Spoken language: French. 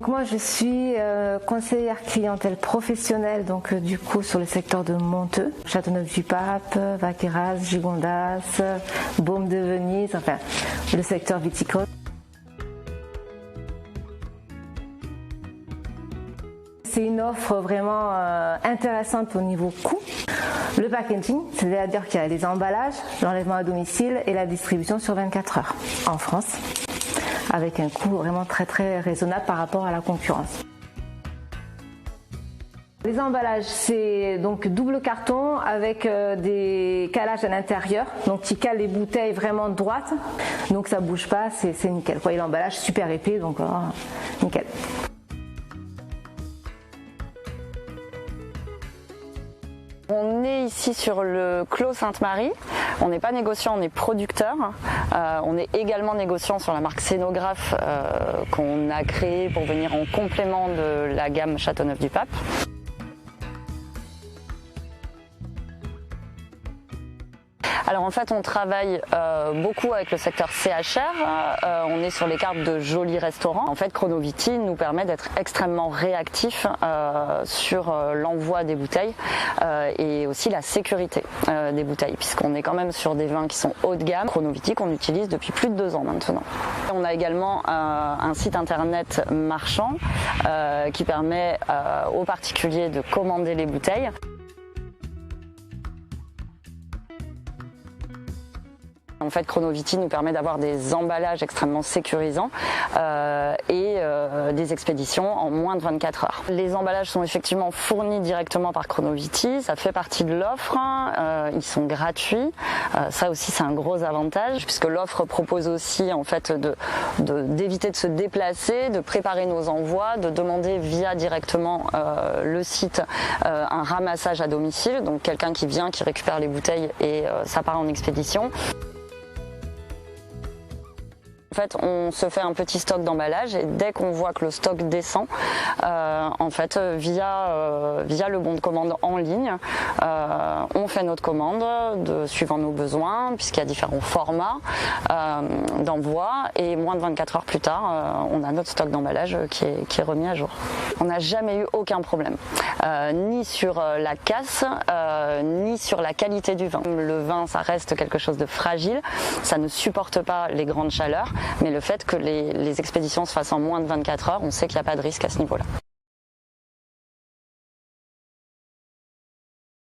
Moi je suis conseillère clientèle professionnelle, donc du coup sur le secteur de Monteux, Châteauneuf-du-Pape, Vaqueras, Gigondas, Baume de Venise, enfin le secteur viticole. C'est une offre vraiment intéressante au niveau coût. Le packaging, c'est-à-dire qu'il y a les emballages, l'enlèvement à domicile et la distribution sur 24 heures en France, avec un coût vraiment très très raisonnable par rapport à la concurrence. Les emballages, c'est donc double carton avec des calages à l'intérieur, donc qui calent les bouteilles vraiment droites, donc ça bouge pas, c'est nickel. Et l'emballage super épais, donc nickel. On est ici sur le Clos Sainte-Marie. On n'est pas négociant, on est producteur. On est également négociant sur la marque Scénographe qu'on a créée pour venir en complément de la gamme Châteauneuf-du-Pape. Alors en fait on travaille beaucoup avec le secteur CHR, on est sur les cartes de jolis restaurants. En fait Chronoviti nous permet d'être extrêmement réactif sur l'envoi des bouteilles et aussi la sécurité des bouteilles, puisqu'on est quand même sur des vins qui sont haut de gamme. Chronoviti qu'on utilise depuis plus de 2 ans maintenant. On a également un site internet marchand qui permet aux particuliers de commander les bouteilles. En fait, Chronoviti nous permet d'avoir des emballages extrêmement sécurisants et des expéditions en moins de 24 heures. Les emballages sont effectivement fournis directement par Chronoviti, ça fait partie de l'offre, ils sont gratuits. Ça aussi c'est un gros avantage puisque l'offre propose aussi en fait d'éviter de se déplacer, de préparer nos envois, de demander via directement le site un ramassage à domicile, donc quelqu'un qui vient, qui récupère les bouteilles et ça part en expédition. En fait, on se fait un petit stock d'emballage et dès qu'on voit que le stock descend, en fait, via le bon de commande en ligne, on fait notre commande suivant nos besoins, puisqu'il y a différents formats d'envoi et moins de 24 heures plus tard, on a notre stock d'emballage qui est remis à jour. On n'a jamais eu aucun problème, ni sur la casse, ni sur la qualité du vin. Le vin, ça reste quelque chose de fragile, ça ne supporte pas les grandes chaleurs. Mais le fait que les expéditions se fassent en moins de 24 heures, on sait qu'il n'y a pas de risque à ce niveau-là.